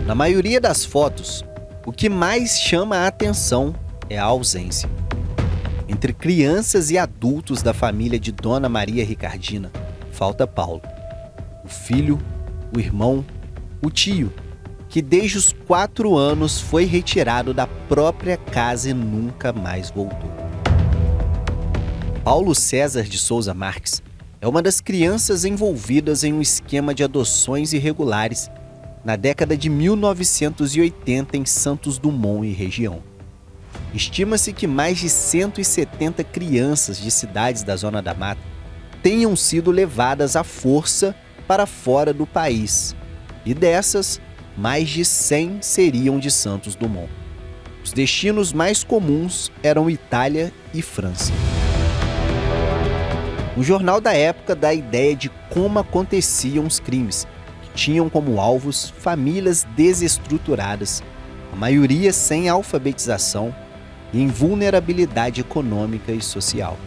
Na maioria das fotos, o que mais chama a atenção é a ausência. Entre crianças e adultos da família de Dona Maria Ricardina, falta Paulo. O filho, o irmão, o tio, que desde os 4 anos foi retirado da própria casa e nunca mais voltou. Paulo César de Souza Marques é uma das crianças envolvidas em um esquema de adoções irregulares na década de 1980 em Santos Dumont e região. Estima-se que mais de 170 crianças de cidades da Zona da Mata tenham sido levadas à força para fora do país, e dessas, mais de 100 seriam de Santos Dumont. Os destinos mais comuns eram Itália e França. O jornal da época dá a ideia de como aconteciam os crimes, que tinham como alvos famílias desestruturadas, a maioria sem alfabetização e em vulnerabilidade econômica e social.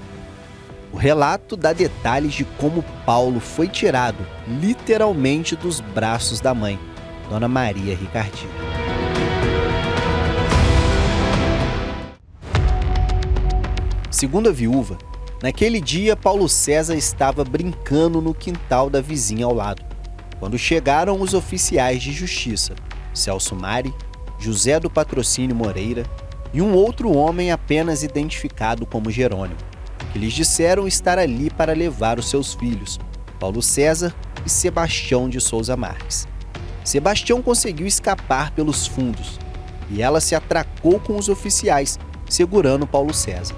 O relato dá detalhes de como Paulo foi tirado, literalmente, dos braços da mãe, Dona Maria Ricardina. Segundo a viúva, naquele dia Paulo César estava brincando no quintal da vizinha ao lado, quando chegaram os oficiais de justiça, Celso Mari, José do Patrocínio Moreira e um outro homem apenas identificado como Jerônimo, que lhes disseram estar ali para levar os seus filhos, Paulo César e Sebastião de Souza Marques. Sebastião conseguiu escapar pelos fundos e ela se atracou com os oficiais, segurando Paulo César.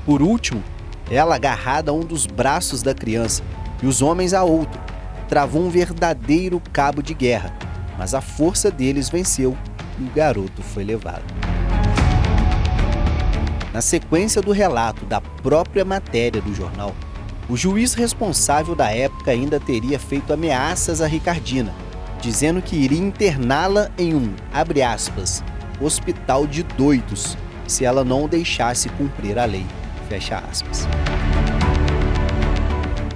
Por último, ela, agarrada a um dos braços da criança e os homens a outro, travou um verdadeiro cabo de guerra, mas a força deles venceu e o garoto foi levado. Na sequência do relato da própria matéria do jornal, o juiz responsável da época ainda teria feito ameaças a Ricardina, dizendo que iria interná-la em um, abre aspas, hospital de doidos, se ela não o deixasse cumprir a lei, fecha aspas.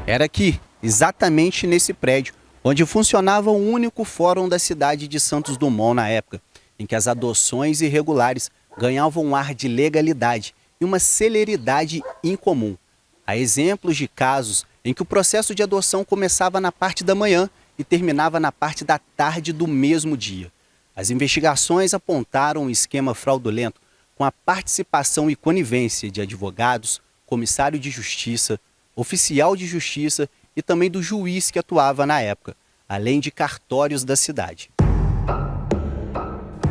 Era aqui, exatamente nesse prédio, onde funcionava o único fórum da cidade de Santos Dumont na época, em que as adoções irregulares ganhavam um ar de legalidade e uma celeridade incomum. Há exemplos de casos em que o processo de adoção começava na parte da manhã e terminava na parte da tarde do mesmo dia. As investigações apontaram um esquema fraudulento com a participação e conivência de advogados, comissário de justiça, oficial de justiça e também do juiz que atuava na época, além de cartórios da cidade.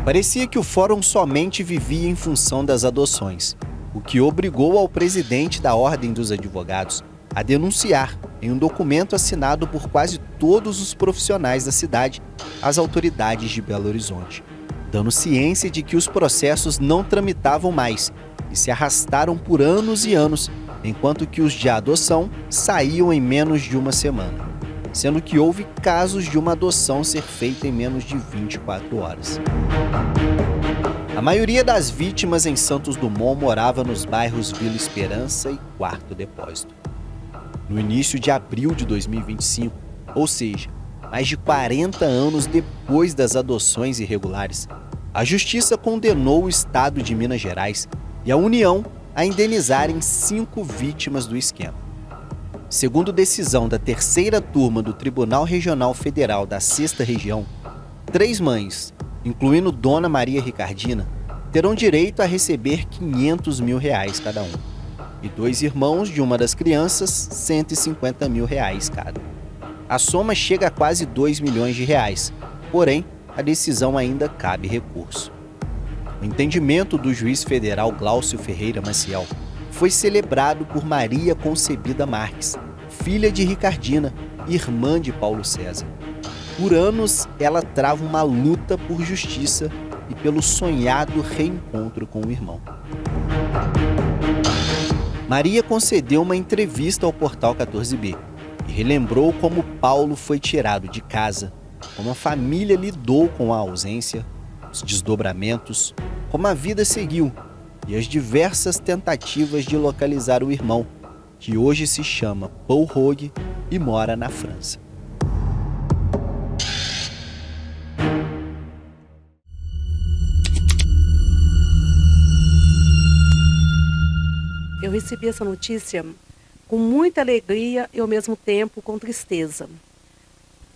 Parecia que o fórum somente vivia em função das adoções, o que obrigou ao presidente da Ordem dos Advogados a denunciar, em um documento assinado por quase todos os profissionais da cidade, as autoridades de Belo Horizonte, dando ciência de que os processos não tramitavam mais e se arrastaram por anos e anos, enquanto que os de adoção saíam em menos de uma semana, sendo que houve casos de uma adoção ser feita em menos de 24 horas. A maioria das vítimas em Santos Dumont morava nos bairros Vila Esperança e Quarto Depósito. No início de abril de 2025, ou seja, mais de 40 anos depois das adoções irregulares, a Justiça condenou o Estado de Minas Gerais e a União a indenizarem 5 vítimas do esquema. Segundo decisão da terceira turma do Tribunal Regional Federal da 6ª Região, 3 mães, incluindo Dona Maria Ricardina, terão direito a receber R$500 mil cada um, e 2 irmãos de uma das crianças, R$150 mil cada. A soma chega a quase R$2 milhões, porém, a decisão ainda cabe recurso. O entendimento do juiz federal Glaucio Ferreira Maciel foi celebrado por Maria Concebida Marques, filha de Ricardina e irmã de Paulo César. Por anos, ela trava uma luta por justiça e pelo sonhado reencontro com o irmão. Maria concedeu uma entrevista ao Portal 14B e relembrou como Paulo foi tirado de casa, como a família lidou com a ausência, os desdobramentos, como a vida seguiu e as diversas tentativas de localizar o irmão, que hoje se chama Paul Rogue e mora na França. Eu recebi essa notícia com muita alegria e ao mesmo tempo com tristeza.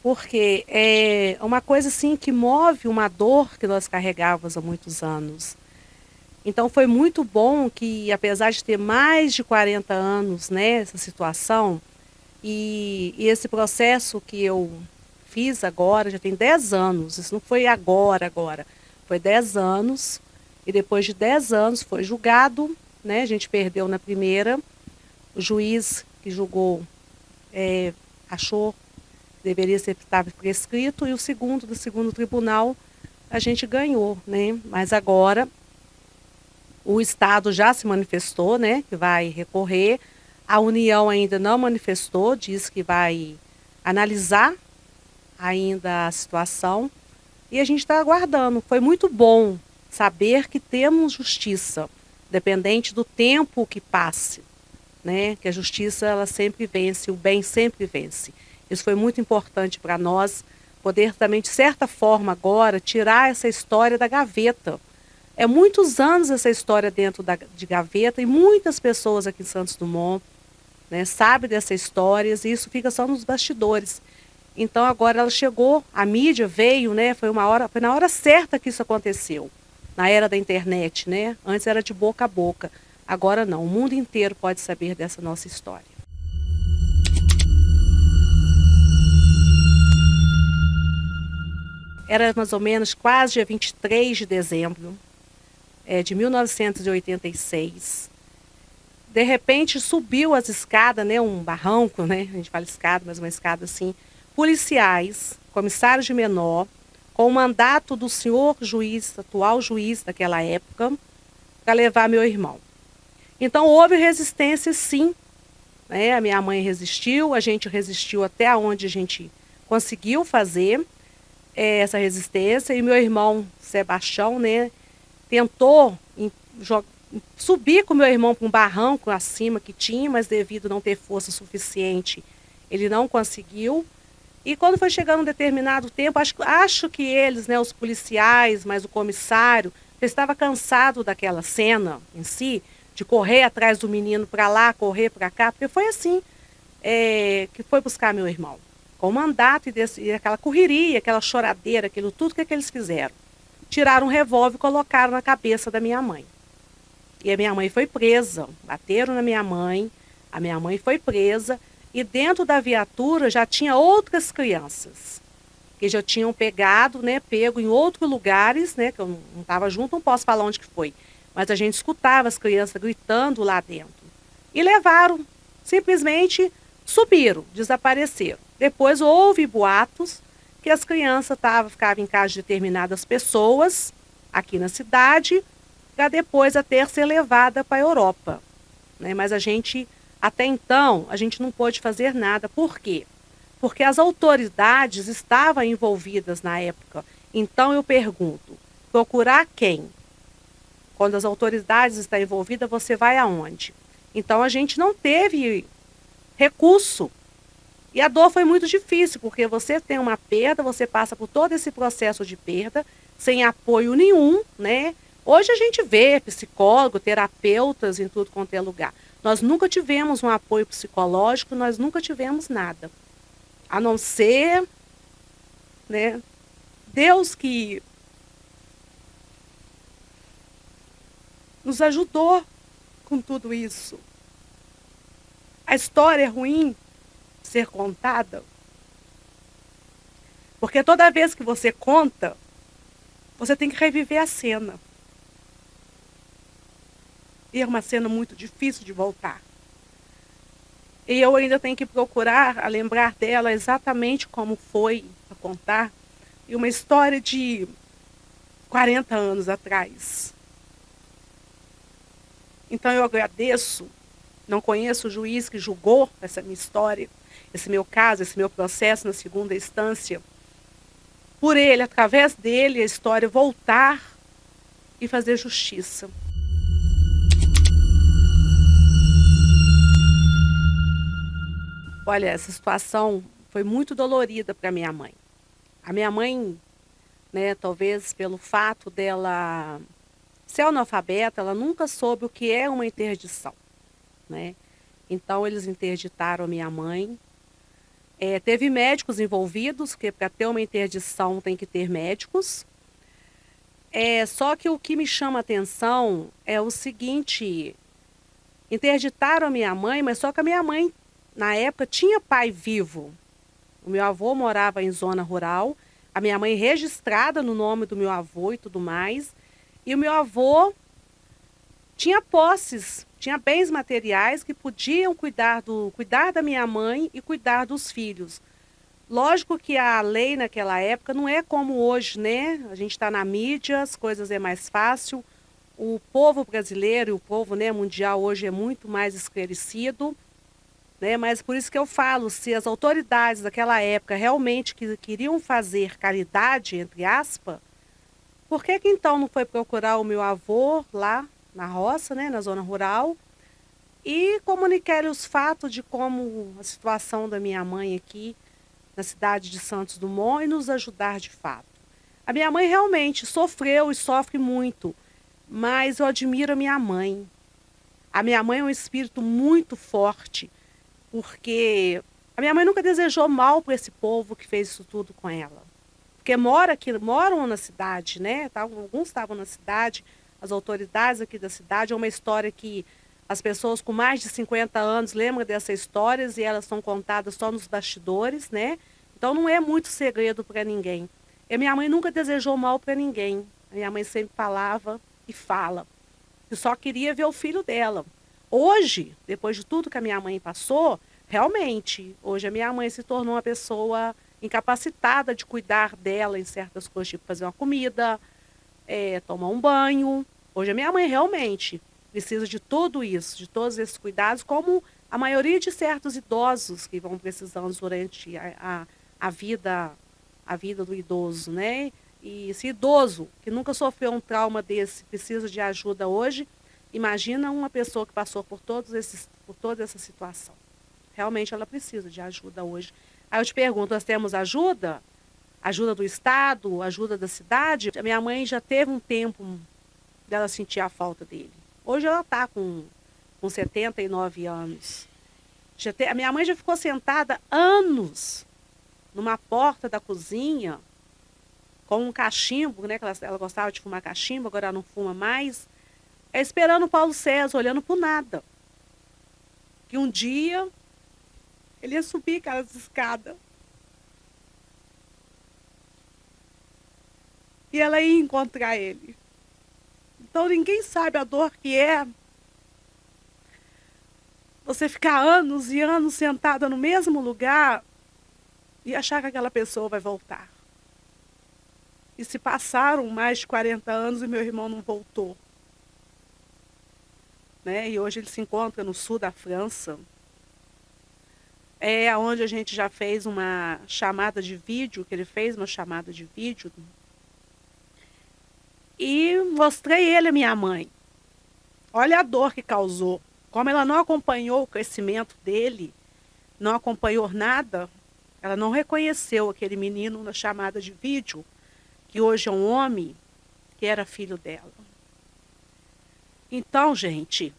Porque é uma coisa assim que move uma dor que nós carregávamos há muitos anos. Então foi muito bom que, apesar de ter mais de 40 anos, né, essa situação, e esse processo que eu fiz agora, já tem 10 anos, isso não foi agora, foi 10 anos, e depois de 10 anos foi julgado, né, a gente perdeu na primeira, o juiz que julgou achou que deveria ser estava prescrito, e o segundo, do segundo tribunal, a gente ganhou, né, mas agora o Estado já se manifestou, né, que vai recorrer. A União ainda não manifestou, diz que vai analisar ainda a situação. E a gente está aguardando. Foi muito bom saber que temos justiça, dependente do tempo que passe, né? Que a justiça ela sempre vence, o bem sempre vence. Isso foi muito importante para nós, poder também, de certa forma, agora, tirar essa história da gaveta. É muitos anos essa história dentro de gaveta e muitas pessoas aqui em Santos Dumont, né, sabem dessas histórias e isso fica só nos bastidores. Então agora ela chegou, a mídia veio, né, foi na hora certa que isso aconteceu, na era da internet, né? Antes era de boca a boca, agora não, o mundo inteiro pode saber dessa nossa história. Era mais ou menos quase dia 23 de dezembro de 1986. De repente subiu as escadas, né, um barranco, né, a gente fala escada, mas uma escada assim, policiais, comissários de menor, com o mandato do senhor juiz, atual juiz daquela época, para levar meu irmão. Então houve resistência sim, né, a minha mãe resistiu, a gente resistiu até onde a gente conseguiu fazer essa resistência, e meu irmão Sebastião, né, tentou subir com meu irmão para um barranco acima que tinha, mas devido a não ter força suficiente, ele não conseguiu. E quando foi chegando um determinado tempo, acho que eles, né, os policiais, mas o comissário, estava cansado daquela cena em si, de correr atrás do menino para lá, correr para cá, porque foi assim que foi buscar meu irmão. Com o mandato e aquela correria, aquela choradeira, aquilo tudo, que eles fizeram? Tiraram um revólver e colocaram na cabeça da minha mãe. E a minha mãe foi presa, bateram na minha mãe, a minha mãe foi presa, e dentro da viatura já tinha outras crianças, que já tinham pego em outros lugares, né, que eu não estava junto, não posso falar onde que foi, mas a gente escutava as crianças gritando lá dentro. E levaram, simplesmente subiram, desapareceram. Depois houve boatos que as crianças ficavam em casa de determinadas pessoas, aqui na cidade, para depois até ser levada para a Europa, né? Mas até então, a gente não pôde fazer nada. Por quê? Porque as autoridades estavam envolvidas na época. Então eu pergunto, procurar quem? Quando as autoridades estão envolvidas, você vai aonde? Então a gente não teve recurso. E a dor foi muito difícil, porque você tem uma perda, você passa por todo esse processo de perda, sem apoio nenhum, né? Hoje a gente vê psicólogo, terapeutas em tudo quanto é lugar. Nós nunca tivemos um apoio psicológico, nós nunca tivemos nada. A não ser, né, Deus que nos ajudou com tudo isso. A história é ruim ser contada, porque toda vez que você conta, você tem que reviver a cena. E é uma cena muito difícil de voltar. E eu ainda tenho que procurar a lembrar dela exatamente como foi para contar. E uma história de 40 anos atrás. Então eu agradeço. Não conheço o juiz que julgou essa minha história, esse meu caso, esse meu processo na segunda instância. Por ele, através dele, a história voltar e fazer justiça. Olha, essa situação foi muito dolorida para minha mãe. A minha mãe, né, talvez pelo fato dela ser analfabeta, ela nunca soube o que é uma interdição. né? Então eles interditaram a minha mãe. Teve médicos envolvidos, porque para ter uma interdição tem que ter médicos. Só que o que me chama a atenção é o seguinte: interditaram a minha mãe, mas só que a minha mãe, na época, tinha pai vivo. O meu avô morava em zona rural, a minha mãe registrada no nome do meu avô e tudo mais. E o meu avô tinha posses, tinha bens materiais que podiam cuidar da minha mãe e cuidar dos filhos. Lógico que a lei naquela época não é como hoje, né? A gente está na mídia, as coisas é mais fácil. O povo brasileiro e o povo, né, mundial hoje é muito mais esclarecido, né? Mas por isso que eu falo, se as autoridades daquela época realmente queriam fazer caridade, entre aspas, por que que então não foi procurar o meu avô lá na roça, né, na zona rural, e comunicar os fatos de como a situação da minha mãe aqui na cidade de Santos Dumont e nos ajudar de fato? A minha mãe realmente sofreu e sofre muito, mas eu admiro a minha mãe. A minha mãe é um espírito muito forte, porque a minha mãe nunca desejou mal para esse povo que fez isso tudo com ela. Porque moram na cidade, né? Alguns estavam na cidade, as autoridades aqui da cidade. É uma história que as pessoas com mais de 50 anos lembram dessas histórias e elas são contadas só nos bastidores, né? Então não é muito segredo para ninguém. E a minha mãe nunca desejou mal para ninguém. A minha mãe sempre falava e fala que só queria ver o filho dela. Hoje, depois de tudo que a minha mãe passou, realmente, hoje a minha mãe se tornou uma pessoa incapacitada de cuidar dela em certas coisas, tipo fazer uma comida, tomar um banho. Hoje a minha mãe realmente precisa de tudo isso, de todos esses cuidados, como a maioria de certos idosos que vão precisando durante a vida do idoso, né? E esse idoso que nunca sofreu um trauma desse precisa de ajuda hoje, imagina uma pessoa que passou por toda essa situação. Realmente ela precisa de ajuda hoje. Aí eu te pergunto, nós temos ajuda? Ajuda do Estado, ajuda da cidade? A minha mãe já teve um tempo dela sentir a falta dele. Hoje ela está com 79 anos. A minha mãe já ficou sentada anos numa porta da cozinha com um cachimbo, né? Que ela gostava de fumar cachimbo, agora ela não fuma mais. Esperando o Paulo César, olhando para o nada. Que um dia ele ia subir aquelas escadas. E ela ia encontrar ele. Então ninguém sabe a dor que é você ficar anos e anos sentada no mesmo lugar e achar que aquela pessoa vai voltar. E se passaram mais de 40 anos e meu irmão não voltou. Né? E hoje ele se encontra no sul da França. É onde a gente já fez uma chamada de vídeo, que ele fez uma chamada de vídeo. E mostrei ele a minha mãe. Olha a dor que causou. Como ela não acompanhou o crescimento dele, não acompanhou nada, ela não reconheceu aquele menino na chamada de vídeo, que hoje é um homem, que era filho dela. Então, gente,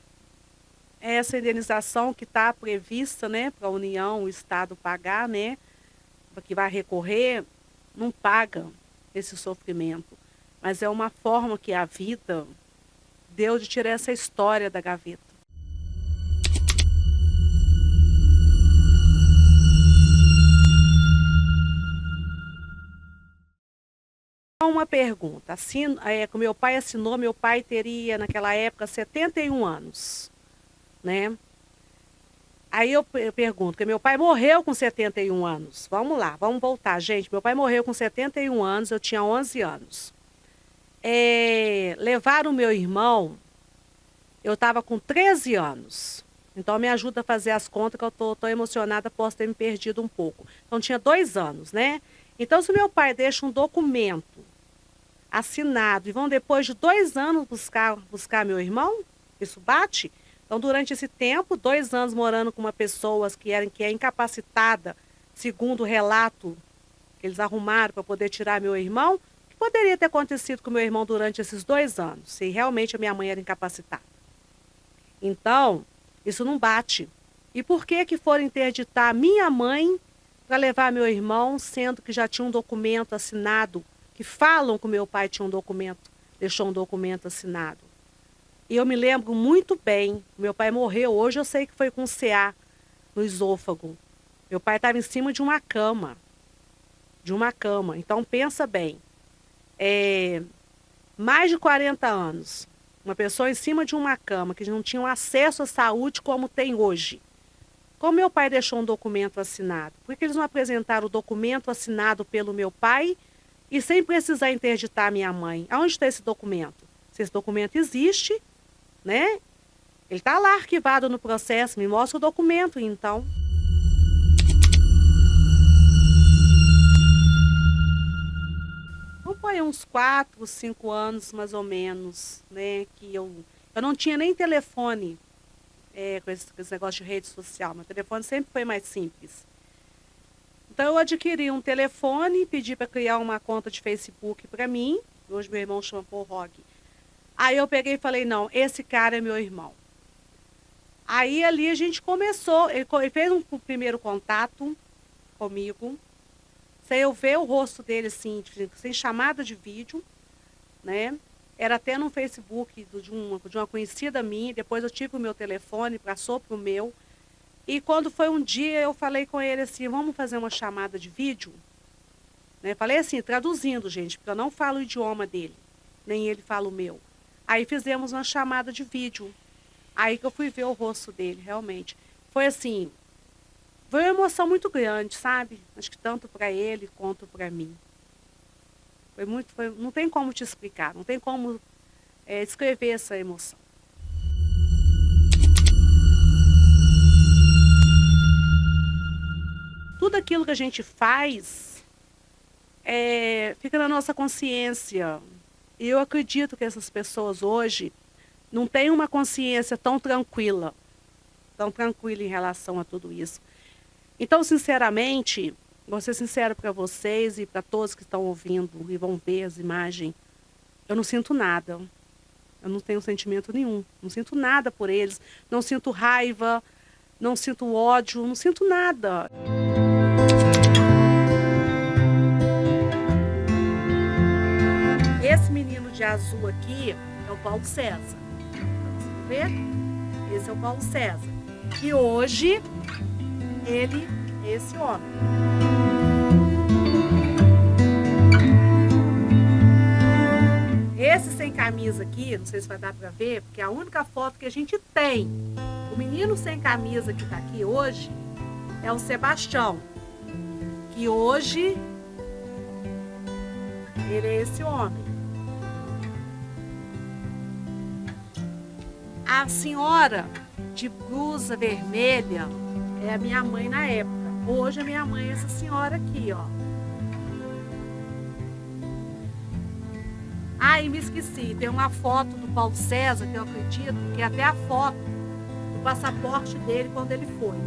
essa indenização que está prevista, né, para a União, o Estado pagar, né, que vai recorrer, não paga esse sofrimento. Mas é uma forma que a vida deu de tirar essa história da gaveta. Uma pergunta, que meu pai assinou, meu pai teria naquela época 71 anos, né? Aí eu pergunto, que meu pai morreu com 71 anos. Vamos lá, vamos voltar, gente. Meu pai morreu com 71 anos, eu tinha 11 anos. Levaram o meu irmão, eu estava com 13 anos. Então me ajuda a fazer as contas, que eu tô emocionada, posso ter me perdido um pouco. Então tinha 2 anos, né? Então se meu pai deixa um documento assinado e vão depois de 2 anos buscar meu irmão, isso bate? Então durante esse tempo, 2 anos morando com uma pessoa que é incapacitada, segundo o relato que eles arrumaram para poder tirar meu irmão, o que poderia ter acontecido com meu irmão durante esses 2 anos, se realmente a minha mãe era incapacitada? Então, Isso não bate. E por que foram interditar minha mãe para levar meu irmão, sendo que já tinha um documento assinado, que falam que o meu pai tinha um documento, deixou um documento assinado. E eu me lembro muito bem, meu pai morreu, hoje eu sei que foi com CA no esôfago. Meu pai estava em cima de uma cama. Então pensa bem, mais de 40 anos, uma pessoa em cima de uma cama, que não tinha acesso à saúde como tem hoje. Como meu pai deixou um documento assinado? Por que eles não apresentaram o documento assinado pelo meu pai e sem precisar interditar a minha mãe? Aonde está esse documento? Se esse documento existe, né? Ele está lá arquivado no processo, me mostra o documento, então. Então foi uns 4, 5 anos, mais ou menos, né? Que eu não tinha nem telefone. Com esse negócio de rede social. Meu telefone sempre foi mais simples. Então eu adquiri um telefone, pedi para criar uma conta de Facebook para mim. Hoje meu irmão chama Paul Rog. Aí eu peguei e falei, não, esse cara é meu irmão. Aí ali a gente começou, ele fez um primeiro contato comigo, sem eu ver o rosto dele assim, sem chamada de vídeo, né? Era até no Facebook de uma conhecida minha, depois eu tive o meu telefone, passou para o meu. E quando foi um dia, eu falei com ele assim, vamos fazer uma chamada de vídeo? Né? Falei assim, traduzindo, gente, porque eu não falo o idioma dele, nem ele fala o meu. Aí fizemos uma chamada de vídeo. Aí que eu fui ver o rosto dele, realmente. Foi assim, foi uma emoção muito grande, sabe? Acho que tanto para ele quanto para mim. Não tem como te explicar, não tem como descrever essa emoção. Tudo aquilo que a gente faz fica na nossa consciência. E eu acredito que essas pessoas hoje não têm uma consciência tão tranquila em relação a tudo isso. Então, sinceramente, vou ser sincero para vocês e para todos que estão ouvindo e vão ver as imagens, eu não sinto nada. Eu não tenho sentimento nenhum. Não sinto nada por eles. Não sinto raiva, não sinto ódio, não sinto nada. Esse menino de azul aqui é o Paulo César. Vamos ver? Esse é o Paulo César. E hoje, ele é esse homem. Esse sem camisa aqui, não sei se vai dar pra ver, porque é a única foto que a gente tem. O menino sem camisa que tá aqui hoje é o Sebastião. Que hoje, ele é esse homem. A senhora de blusa vermelha é a minha mãe na época. Hoje a minha mãe é essa senhora aqui, ó. Ah, e me esqueci, tem uma foto do Paulo César, que eu acredito que é até a foto do passaporte dele quando ele foi.